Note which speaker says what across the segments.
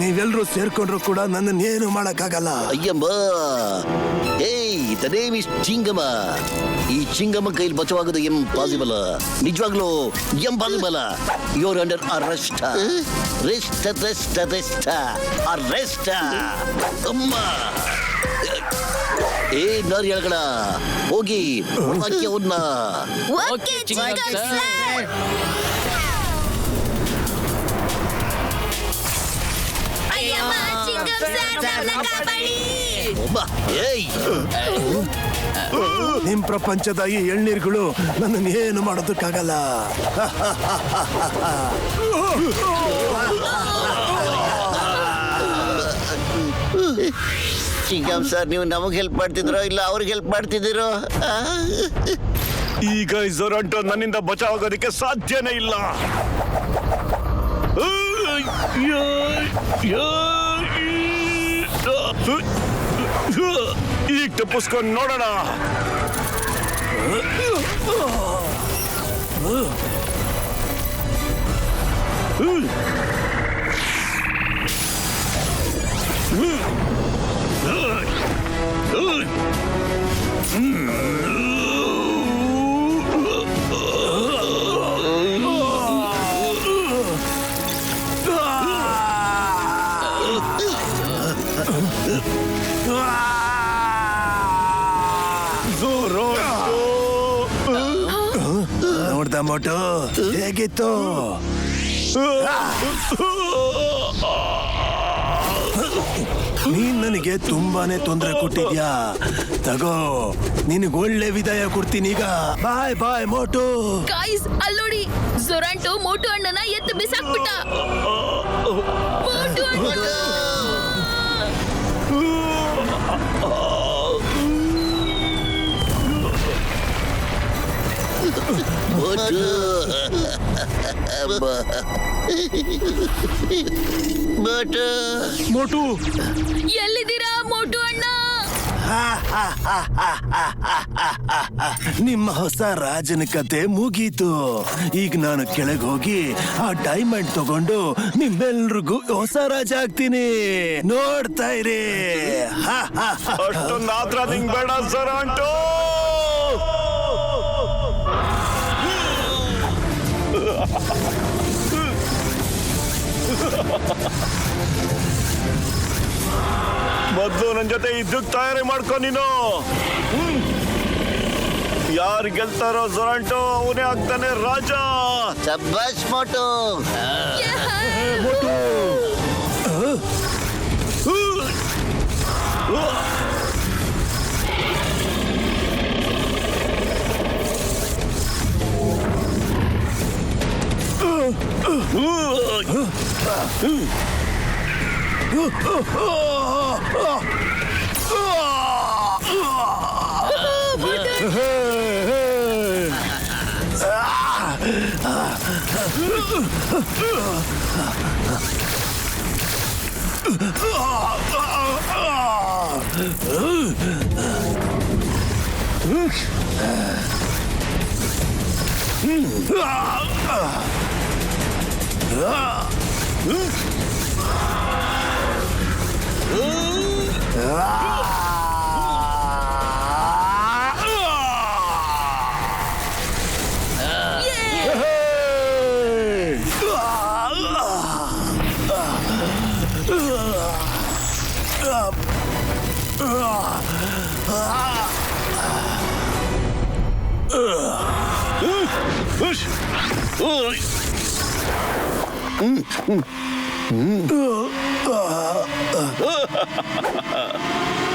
Speaker 1: ನೀವೆಲ್ರೂ ಸೇರ್ಕೊಂಡ್ರು ಕೂಡ ನನ್ನನ್ನೇನು ಮಾಡಕ್ಕಾಗಲ್ಲ.
Speaker 2: ಅಯ್ಯಮ್ಮ, ಏಯ್ ದ ನೇಮ್ ಇಸ್ ಚಿಂಗಮ. ಈ ಚಿಂಗಮ ಕೈಲಿ ಬಚಾವಾಗೋದು ಇಂಪಾಸಿಬಲ್, ನಿಜವಾಗ್ಲೂ impossible. Your under arrest. Rest rest rest arrest. ಅಮ್ಮ ಏ ನಾರಿಯಳಗಳ ಹೋಗಿ ಅವನ್ನ
Speaker 3: ಓಕೆ ಚಿಂಗಂ ಸರ್. ಅಯ್ಯಮ್ಮ ಚಿಂಗಂ ಸರ್ ನಮ್ಮನ್ನ ಕಾಪಾಡಿ.
Speaker 2: ಏಯ್
Speaker 1: ನಿಮ್ ಪ್ರಪಂಚದ ಈ ಎಳ್ನೀರುಗಳು ನನ್ನನ್ನೇನು ಮಾಡೋದಕ್ಕಾಗಲ್ಲ.
Speaker 2: ಚಿಂಗಂ ಸರ್, ನೀವು ನಮಗೆ ಹೆಲ್ಪ್ ಮಾಡ್ತಿದ್ರೋ ಇಲ್ಲ ಅವ್ರಿಗೆ ಹೆಲ್ಪ್ ಮಾಡ್ತಿದ್ದೀರೋ?
Speaker 4: ಈಗ ಝೊರಾಂಟೋ ನನ್ನಿಂದ ಬಚಾವಾಗೋದಕ್ಕೆ ಸಾಧ್ಯನೇ ಇಲ್ಲ. ಈಗ ತಪ್ಪಿಸ್ಕೊಂಡು ನೋಡೋಣ.
Speaker 1: ನೋಡ್ದ ಮೋಟು ಹೇಗಿತ್ತು? ನೀನ್ ನನಗೆ ತುಂಬಾನೇ ತೊಂದರೆ ಕೊಟ್ಟಿದ್ಯಾ. ತಗೋ, ನಿನಗೆ ಒಳ್ಳೆ ವಿದಾಯ ಕೊಡ್ತೀನಿ ಈಗ. ಬಾಯ್ ಬಾಯ್ ಮೋಟು.
Speaker 3: ಗಾಯ್ಸ್ ಅಲ್ಲೋಡಿ, ಝೊರಾಂಟೋ ಮೋಟು ಅಣ್ಣನ ಎತ್ತು ಬಿಸಾಕ್ಬಿಟ್ಟ. ಮೋಟು ಅಣ್ಣ
Speaker 4: ಮೋಟು
Speaker 3: ಎಲ್ಲಿದ್ದೀರಾ ಮೋಟು ಅಣ್ಣ?
Speaker 1: ನಿಮ್ಮ ಹೊಸ ರಾಜನ ಕತೆ ಮುಗೀತು. ಈಗ ನಾನು ಕೆಳಗೆ ಹೋಗಿ ಆ ಡೈಮಂಡ್ ತಗೊಂಡು ನಿಮ್ಮೆಲ್ರಿಗೂ ಹೊಸ ರಾಜ ಆಗ್ತೀನಿ. ನೋಡ್ತಾ ಇರಿ.
Speaker 4: ಅಷ್ಟೊಂದು ಆತ್ರ ನಿಂಗ್ ಬೇಡ ಝೊರಾಂಟೋ. ಮೊದ್ಲು ನನ್ ಜೊತೆ ಇದ್ದಕ್ ತಯಾರಿ ಮಾಡ್ಕೊ ನೀನು. ಯಾರು ಗೆಲ್ತಾರೋ ಝೊರಾಂಟೋ ಅವನೇ ಆಗ್ತಾನೆ ರಾಜ.
Speaker 2: ಶಬ್ಬಾಷ್ ಮೋಟು.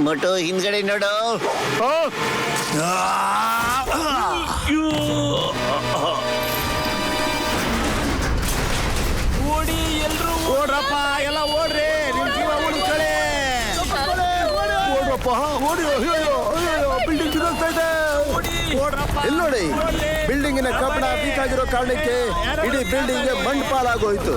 Speaker 2: ಮೋಟು ಹಿಂದ್ಗಡೆ ನೋಡು.
Speaker 5: ಓಡಿ ಎಲ್ರು
Speaker 1: ಓಡ್ರಪ್ಪ, ಎಲ್ಲ ಓಡ್ರಿ. ನಿಮ್ ಜೀವ ಉಳಿಸ್ಕೊಳ್ಳಿ. ಓಡ್ರಪ್ಪ, ಓಡಿ. ಬಿಲ್ಡಿಂಗ್ ಬಿದ್ದೋಗ್ತಾ ಇದೆ.
Speaker 6: ಇಲ್ಲಿ ನೋಡಿ, ಬಿಲ್ಡಿಂಗಿನ ಕಬ್ಬಣ ವೀಕ್ ಆಗಿರೋ ಕಾರಣಕ್ಕೆ ಇಡೀ ಬಿಲ್ಡಿಂಗ್ ಮಣ್ಣುಪಾಲಾಗೋಯ್ತು.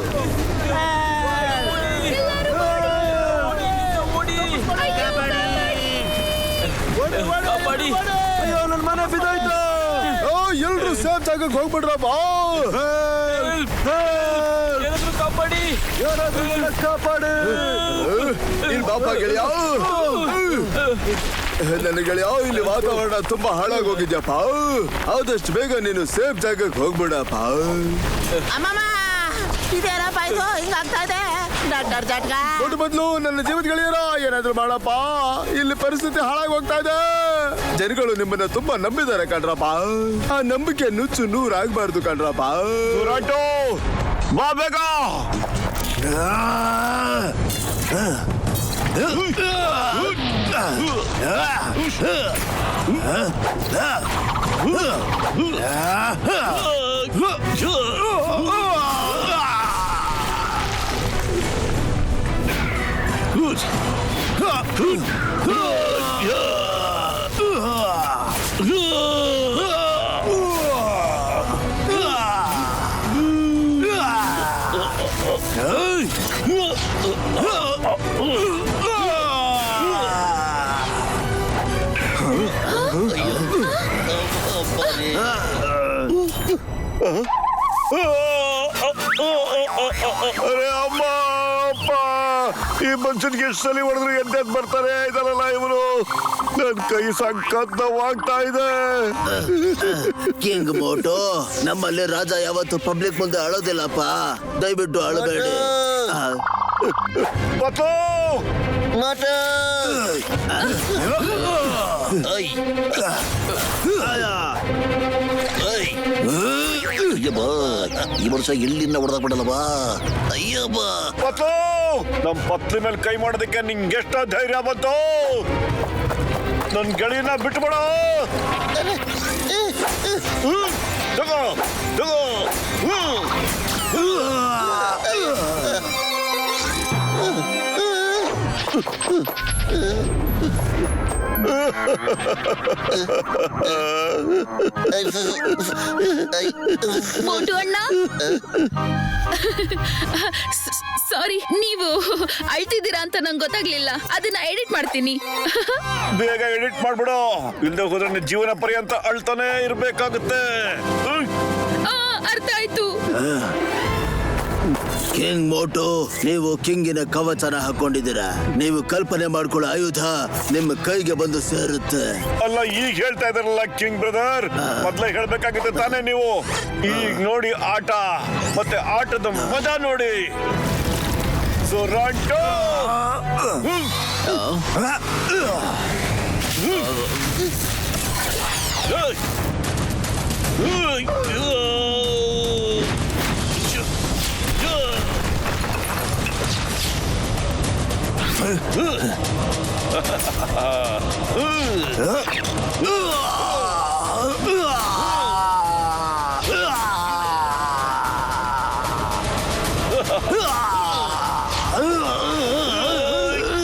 Speaker 1: ಅಯ್ಯೋ, ನನ್ನ ಮನೆ ಬಿದ್ದೋಯ್ತು.
Speaker 6: ಎಲ್ರು ಸೇಫ್ ಜಾಗಕ್ಕೆ ಹೋಗ್ಬಿಡ್ರಪ್ಪ.
Speaker 5: ಕಾಪಾಡಿ.
Speaker 6: ಯಾರಾದ್ರೂ ನನ್ನ ಕಾಪಾಡು. ಇಲ್ಲಿ ಬಾಪ ಗೆಳೆಯ. ನನ್ನ ಗೆಳೆಯ, ಇಲ್ಲಿ ವಾತಾವರಣ ತುಂಬಾ ಹಾಳಾಗೋಗಿದ್ಯಪ್ಪ. ಆದಷ್ಟು ಬೇಗ ನೀನು ಸೇಫ್ ಜಾಗಕ್ಕೆ ಹೋಗ್ಬಿಡಪ್ಪ.
Speaker 5: ಇದೇನಪ್ಪ ಇದು ಹಿಂಗಾಗ್ತಾ ಇದೆ? ಡಾಕ್ಟರ್ ಜಟ್ಕ
Speaker 6: ದೊಡ್ಡ ಬದ್ಲು ನನ್ನ ಜೀವದ ಗೆಳೆಯರ ಏನಾದ್ರು ಮಾಡಪ್ಪ. ಇಲ್ಲಿ ಪರಿಸ್ಥಿತಿ ಹಾಳಾಗಿ ಹೋಗ್ತಾ ಇದೆ. ಜನಗಳು ನಿಮ್ಮನ್ನ ತುಂಬಾ ನಂಬಿದ್ದಾರೆ ಕಣ್ರಪ್ಪ. ಆ ನಂಬಿಕೆ ನುಚ್ಚು ನೂರಾಗಬಾರ್ದು ಕಣ್ರಪ್ಪ.
Speaker 4: ದುರಂಟು ಬಾ ಬೇಗ. ಅರೆ ಅಮ್ಮ ಅಪ್ಪ, ಈ ಮನುಷ್ಯನಿಗೆ ಎಷ್ಟು ಸಲ ಹೊಡೆದ್ರು ಎಂತೆಂತ ಬರ್ತಾರೆ ಇದಾರಲ್ಲ ಇವರು. ನನ್ ಕೈ ಸಖತ್ ನೋವಾಗ್ತಾ ಇದೆ.
Speaker 2: ಕಿಂಗ್ ಮೋಟು, ನಮ್ಮಲ್ಲಿ ರಾಜ ಯಾವತ್ತು ಪಬ್ಲಿಕ್ ಮುಂದೆ ಅಳೋದಿಲ್ಲಪ್ಪ. ದಯವಿಟ್ಟು ಅಳಬೇಡಿ.
Speaker 4: ಪತ್ತು
Speaker 2: ಮೋಟು ಈ ವರ್ಷ ಎಲ್ಲಿಂದ ಹೊಡೆದಾಗ್ಬಿಡಲ್ಲವಾ? ಅಯ್ಯಬ್ಬ
Speaker 4: ಪತ್ತು, ನಮ್ ಪತ್ಲಿ ಮೇಲೆ ಕೈ ಮಾಡೋದಕ್ಕೆ ನಿಂಗೆ ಎಷ್ಟ ಧೈರ್ಯ ಬಂತು? ನನ್ ಗೆಳೆಯನ ಬಿಟ್ಬಿಡ. ತಗೋ ತಗೋ.
Speaker 3: ಮೋಟು ಅಣ್ಣ, ಸಾರಿ, ನೀವು ಅಳ್ತಿದ್ದೀರಾ ಅಂತ ನಂಗೆ ಗೊತ್ತಾಗ್ಲಿಲ್ಲ. ಅದನ್ನ ಎಡಿಟ್ ಮಾಡ್ತೀನಿ.
Speaker 4: ಬೇಗ ಎಡಿಟ್ ಮಾಡ್ಬಿಡು, ಇಲ್ದೆ ಹೋದ್ರೆ ನಿನ್ ಜೀವನ ಪರ್ಯಂತ ಅಳ್ತಾನೆ ಇರ್ಬೇಕಾಗುತ್ತೆ.
Speaker 3: ಅರ್ಥ ಆಯ್ತು.
Speaker 2: ಕಿಂಗ್ ಮೋಟು, ನೀವು ಕಿಂಗಿನ ಕವಚನ ಹಾಕೊಂಡಿದ್ದೀರಾ. ನೀವು ಕಲ್ಪನೆ ಮಾಡ್ಕೊಳ್ಳೋ ಆಯುಧ ನಿಮ್ಮ ಕೈಗೆ ಬಂದು ಸೇರುತ್ತೆ.
Speaker 4: ಅಲ್ಲ, ಈಗ ಹೇಳ್ತಾ ಇದಾರಲ್ಲ ಕಿಂಗ್ ಬ್ರದರ್, ಮೊದ್ಲೇ ಹೇಳ್ಬೇಕಾಗುತ್ತೆ ತಾನೇ ನೀವು. ಈಗ ನೋಡಿ ಆಟ, ಮತ್ತೆ ಆಟದ ಮಜಾ ನೋಡಿ. ದುರಂಟು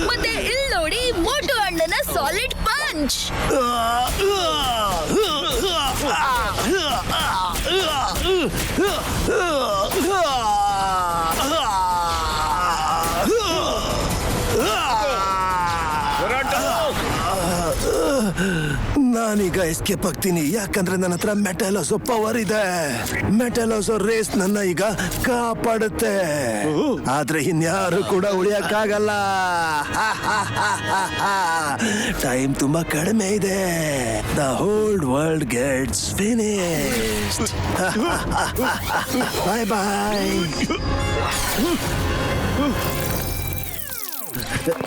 Speaker 3: ಮತ್ತೆ ಇಲ್ಲಿ ನೋಡಿ, ಮೋಟು ಅಣ್ಣನ ಸಾಲಿಡ್ ಪಂಚ್.
Speaker 1: ನಾನೀಗ ಎಸ್ಕೇಪ್ ಆಗ್ತೀನಿ, ಯಾಕಂದ್ರೆ ನನ್ನ ಹತ್ರ ಮೆಟಲೋಸೋ ಪವರ್ ಇದೆ. ಮೆಟಲೋಸೋ ರೇಸ್ ನನ್ನ ಈಗ ಕಾಪಾಡುತ್ತೆ. ಆದ್ರೆ ಇನ್ಯಾರು ಕೂಡ ಉಳಿಯಕ್ಕಾಗಲ್ಲ. ಟೈಮ್ ತುಂಬಾ ಕಡಿಮೆ ಇದೆ. The whole world gets finished. Bye bye.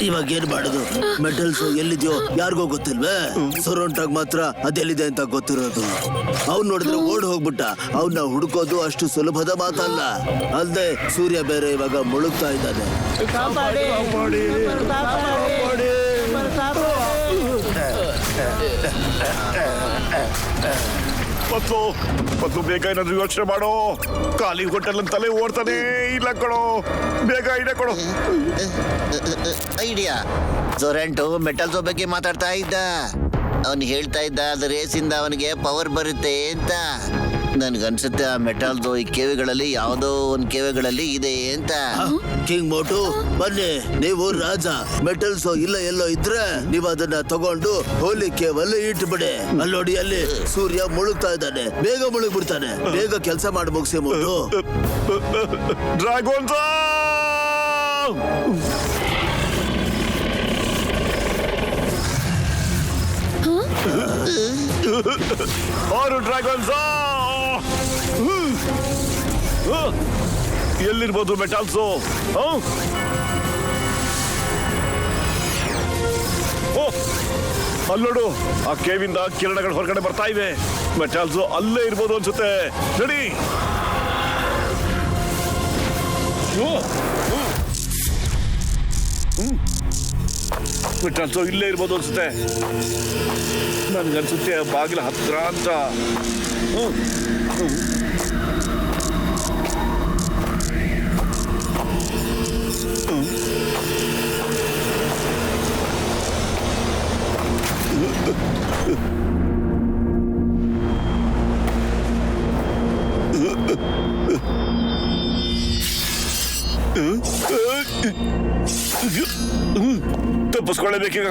Speaker 2: ಇವಾಗ ಏನ್ ಮಾಡುದು? ಮೆಟಲ್ಸ್ ಎಲ್ಲಿದ್ಯೋ ಯಾರಿಗೋ ಗೊತ್ತಿಲ್ವೇ? ಸೊರೊಂಟಾಗ್ ಮಾತ್ರ ಅದೆಲ್ಲಿದೆ ಅಂತ ಗೊತ್ತಿರೋದು. ಅವ್ನು ನೋಡಿದ್ರೆ ಓಡ್ ಹೋಗ್ಬಿಟ್ಟ. ಅವನ್ನ ಹುಡುಕೋದು ಅಷ್ಟು ಸುಲಭದ ಮಾತಲ್ಲ. ಅಲ್ದೆ ಸೂರ್ಯ ಬೇರೆ ಇವಾಗ ಮುಳುಗ್ತಾ ಇದ್ದಾನೆ.
Speaker 4: ಮತ್ತು ಬೇಗ ಏನಾದ್ರು ಯೋಚನೆ ಮಾಡೋ. ಖಾಲಿ ಹೋಟೆಲ್ ತಲೆ ಓಡ್ತಾನೆ ಇಲ್ಲ ಕಣೋ. ಬೇಗ ಐಡಿಯಾ ಕೊಡು.
Speaker 2: ಐಡಿಯಾ? ಜೊರೆಂಟು ಮೆಟಲ್ಸ್ ಬಗ್ಗೆ ಮಾತಾಡ್ತಾ ಇದ್ದ. ಅವನು ಹೇಳ್ತಾ ಇದ್ದ ಅದು ರೇಸಿಂದ ಅವನಿಗೆ ಪವರ್ ಬರುತ್ತೆ ಅಂತ. ನನ್ಗನ್ಸುತ್ತೆ ಆ ಮೆಟಲ್ಸ್ ಈ ಕೇವೆಗಳಲ್ಲಿ ಯಾವುದೋ ಒಂದ್ ಕೇವೆಗಳಲ್ಲಿ ಇದೆ ಅಂತ. ಕಿಂಗ್ ಮೋಟು, ಬನ್ನಿ, ನೀವು ರಾಜ. ಮೆಟಲ್ಸ್ ಇಲ್ಲ ಎಲ್ಲೋ ಇದ್ರೆ ನೀವು ಅದನ್ನ ತಗೊಂಡು ಹೋಲಿ ಕೇವಲ್ಲಿ ಇಟ್ಬಿಡಿ. ಅಲ್ಲೋಡಿ, ಅಲ್ಲಿ ಸೂರ್ಯ ಮುಳುಗ್ತಾ ಇದ್ದಾನೆ. ಬೇಗ ಮುಳುಗ್ಬಿಡ್ತಾನೆ. ಬೇಗ ಕೆಲಸ ಮಾಡಿ ಮುಗಿಸಿ ಮೋಟು.
Speaker 4: ಡ್ರಾಗೋನ್ ಆರು ಡ್ರ್ಯಾಗನ್ಸ್ ಎಲ್ಲಿರ್ಬೋದು ಮೆಟಾಲ್ಸು? ಅಲ್ಲೋಡು, ಆ ಕೇವಿಂದ ಕಿರಣಗಳು ಹೊರಗಡೆ ಬರ್ತಾ ಇವೆ. ಮೆಟಾಲ್ಸು ಅಲ್ಲೇ ಇರ್ಬೋದು ಅನ್ಸುತ್ತೆ. ನಡಿ. ಮೆಟಾಲ್ಸು ಇಲ್ಲೇ ಇರ್ಬೋದು ಅನ್ಸುತ್ತೆ. ನನ್ಗನ್ಸುತ್ತೆ ಬಾಗಿಲ ಹತ್ರ ಅಂತ. ತಪ್ಪಿಸ್ಕೊಳ್ಳೇಬೇಕೀಗ.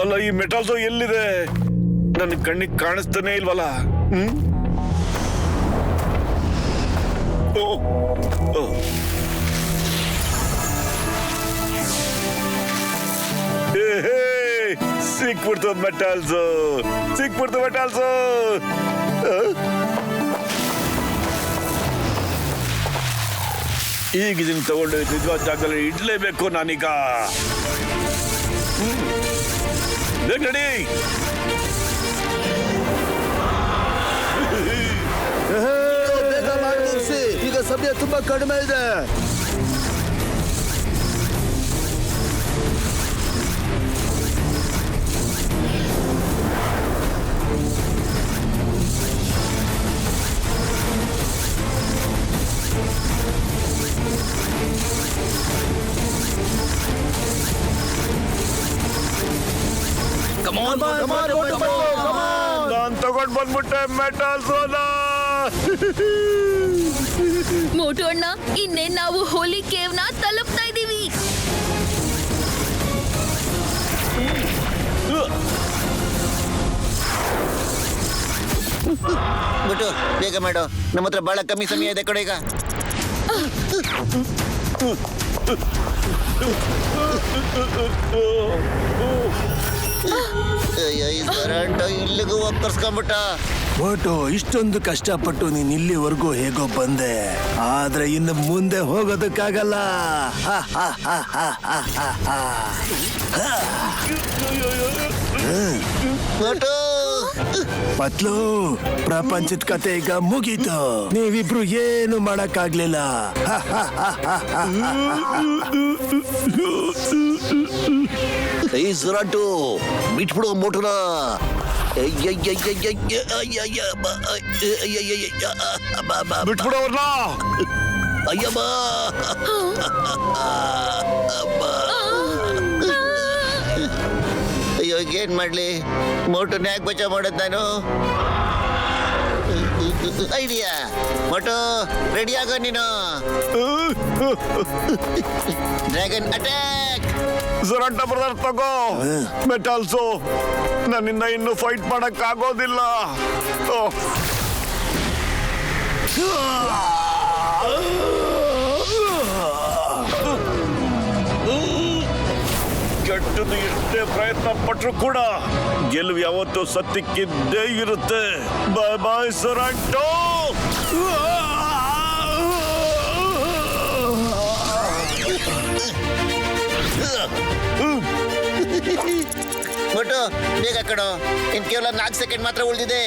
Speaker 4: ಅಲ್ಲ, ಈ ಮೆಟಾಲ್ಸೋ ಎಲ್ಲಿದೆ? ನನ್ನ ಕಣ್ಣಿಗೆ ಕಾಣಿಸ್ತಾನೆ ಇಲ್ವಲ್ಲ. ಸಿಕ್ಬಿಡ್ತು ಮೆಟಾಲ್ಸು, ಸಿಕ್ಬಿಡ್ತು ಮೆಟಾಲ್ಸು. ಈಗ ಇದನ್ನ ತಗೊಂಡು ನಿಜವಾದ ಜಾಗದಲ್ಲಿ ಇಡ್ಲೇಬೇಕು ನಾನೀಗ. ಬೇಗ ನಡಿ.
Speaker 6: ಬೇಗ ಮಾಡಿ ಮುಗಿಸಿ, ಈಗ ಸಮಯ ತುಂಬಾ ಕಡಿಮೆ ಇದೆ.
Speaker 4: ನಾನ್ ತಗೊಂಡ್ ಬಂದ್ಬಿಟ್ಟೆ ಮೆಟಾಲ್ಸೋನ.
Speaker 3: ಮೋಟು ಅಣ್ಣ, ಇನ್ನೇನ್ ನಾವು ಹೋಲಿ ಕೇವ್ನ ತಲುಪ್ತಾ ಇದೀವಿ.
Speaker 2: ಬಿಟ್ಟು ಬೇಗ ಮಾಡು, ನಮ್ಮ ಹತ್ರ ಬಹಳ ಕಮ್ಮಿ ಸಮಯ ಇದೆ ಕಡೆ ಈಗ. ಇಲ್ಲಿಗೂ ಹೋಗಿ ತರ್ಸ್ಕೊಂಡ್ಬಿಟ್ಟ.
Speaker 1: ಮೋಟು, ಇಷ್ಟೊಂದು ಕಷ್ಟಪಟ್ಟು ನೀನ್ ಇಲ್ಲಿವರೆಗೂ ಹೇಗೋ ಬಂದೆ, ಆದ್ರೆ ಇನ್ನು ಮುಂದೆ ಹೋಗೋದಕ್ಕಾಗಲ್ಲ.
Speaker 2: ಮೋಟು,
Speaker 1: ಪತ್ಲು, ಪ್ರಪಂಚದ ಕತೆ ಈಗ ಮುಗೀತು. ನೀವಿಬ್ರು ಏನು ಮಾಡಕ್ಕಾಗ್ಲಿಲ್ಲ.
Speaker 2: ಈ ಸುರಾಟು ಬಿಟ್ಬಿಡು ಮೋಟುನ.
Speaker 4: ಬಿಟ್ಬಿಡೋರ್ನ.
Speaker 2: ಅಯ್ಯಮ್ಮ, ಅಯ್ಯೋ ಏನ್ ಮಾಡ್ಲಿ? ಮೋಟುನ ಯಾಕೆ ಬಚಾವ್ ಮಾಡೋದು ನಾನು? ಐಡಿಯಾ. ಮೋಟು, ರೆಡಿ ಆಗೋ ನೀನು. Dragon attack.
Speaker 4: ಸುರಂಟ ಬ್ರದರ್ ತಗೋ ಮೆಟಾಲ್ಸು. ನನ್ನಿಂದ ಇನ್ನು ಫೈಟ್ ಮಾಡಕ್ ಆಗೋದಿಲ್ಲ. ಕೆಟ್ಟದು ಎಷ್ಟೇ ಪ್ರಯತ್ನ ಪಟ್ರು ಕೂಡ ಗೆಲುವು ಯಾವತ್ತೂ ಸತ್ಯಕ್ಕಿದ್ದೇ ಇರುತ್ತೆ. ಬಾಯ್ ಬಾಯ್ ಸುರಂಟು.
Speaker 2: ಮೋಟು, ಬೇಗ ಕಣೋ, ಇನ್ ಕೇವಲ 4 ಸೆಕೆಂಡ್ ಮಾತ್ರ ಉಳಿದಿದೆ.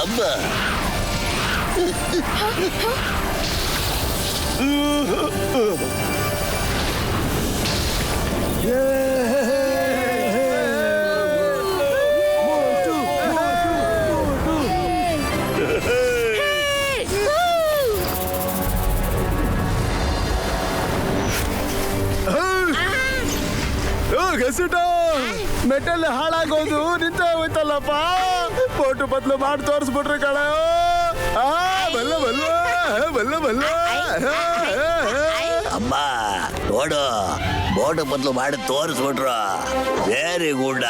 Speaker 2: ಅಮ್ಮ,
Speaker 6: ಗೆಸಿಟ ಮೆಟಲ್ ಹಾಳಾಗೋದು ನಿಂತ ಹೋಯ್ತಲ್ಲಪ್ಪ. ಪೋಟು ಬದ್ಲು ಮಾಡಿ ತೋರಿಸ್ಬಿಟ್ರಿ ಕಣ. ಬಲ್ಲ ಬಲ್ಲ ಬಲ್ಲ ಬಲ್ಲ.
Speaker 2: ಅಮ್ಮ ನೋಡು ಬೋಟ್ ಬದಲು ಮಾಡಿ ತೋರಿಸ್ಬಿಟ್ರು. Very good.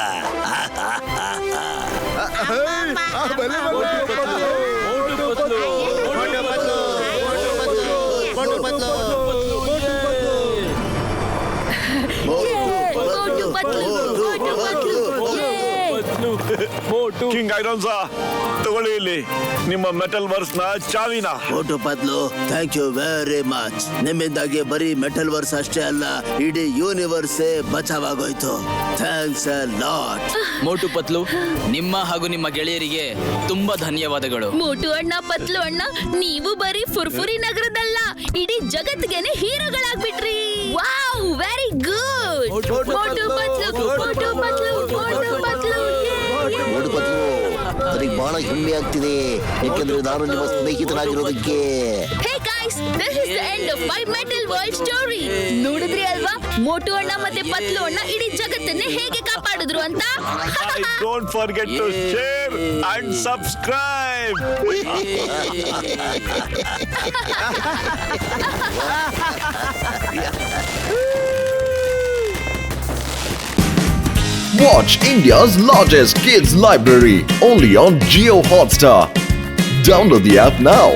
Speaker 4: ಕಿಂಗ್ ಐರೋನ್ಸ ತಗೊಳ್ಳಿ ಇಲ್ಲಿ ನಿಮ್ಮ ಮೆಟಲ್ ವರ್ಸ್ ನ ಚಾವಿನ.
Speaker 1: Motu Patlu, thank you very much. ನಿಮ್ಮಿಂದಾಗಿ ಬರೀ ಮೆಟಲ್ ವರ್ಸ್ ಅಷ್ಟೇ ಅಲ್ಲ, ಇಡೀ ಯೂನಿವರ್ಸೇ ಬಚಾವಾಗೋಯ್ತು. Thanks a lot.
Speaker 7: ಮೋಟು ಪತ್ಲು, ನಿಮ್ಮ ಹಾಗೂ ನಿಮ್ಮ ಗೆಳೆಯರಿಗೆ ತುಂಬಾ ಧನ್ಯವಾದಗಳು.
Speaker 3: ಮೋಟು ಅಣ್ಣ, ಪತ್ಲು ಅಣ್ಣ, ನೀವು ಬರೀ ಫುರ್ಫುರಿ ನಗರದಲ್ಲ, ಇಡೀ ಜಗತ್ತಿಗೆನೆ ಹೀರೋಗಳಾಗ್ಬಿಟ್ರಿ. Wow, very good. Motu Patlu, Motu Patlu, Motu Patlu.
Speaker 2: ನೋಡು ಪತ್ಲು, ನನಗೆ ಬಹಳ ಹೆಮ್ಮೆ ಆಗ್ತಿದೆ, ಯಾಕೆಂದ್ರೆ ನಾನು ನಿಮ್ಮ ಸ್ನೇಹಿತನಾಗಿರೋದಕ್ಕೆ.
Speaker 3: Hey guys, this is the end of my Metal World story. ನೋಡಿದ್ರಿ ಅಲ್ವಾ, ಮೋಟು ಅಣ್ಣ ಮತ್ತೆ ಪತ್ಲು ಅಣ್ಣ ಇಡೀ ಜಗತ್ತನ್ನೇ ಹೇಗೆ ಕಾಪಾಡಿದ್ರು ಅಂತ.
Speaker 4: Don't forget to share and subscribe.
Speaker 8: Watch India's largest kids library only on Jio Hotstar. Download the app now.